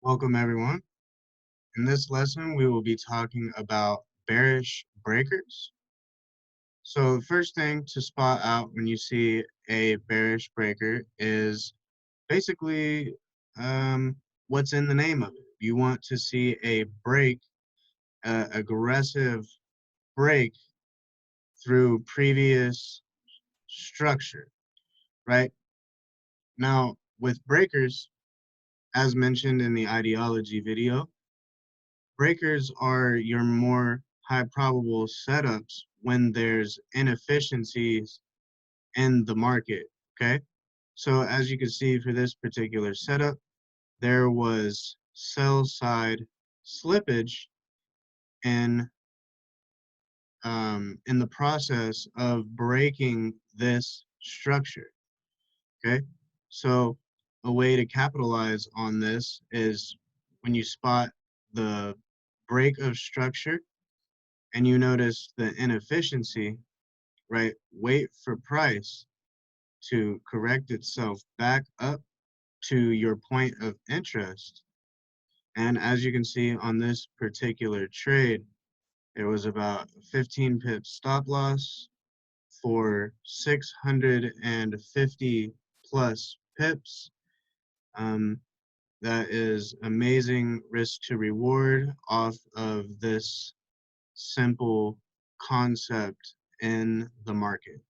Welcome everyone. In this lesson, we will be talking about bearish breakers. So the first thing to spot out when you see a bearish breaker is basically what's in the name of it. You want to see a break, aggressive break through previous structure, right? Now, with breakers, as mentioned in the ideology video, breakers are your more high probable setups when there's inefficiencies in the market, okay? So as you can see for this particular setup, there was sell side slippage in in the process of breaking this structure, okay? So a way to capitalize on this is when you spot the break of structure and you notice the inefficiency, right? Wait for price to correct itself back up to your point of interest. And as you can see on this particular trade, it was about 15 pips stop loss for 650 plus pips. Um, that is amazing risk to reward off of this simple concept in the market.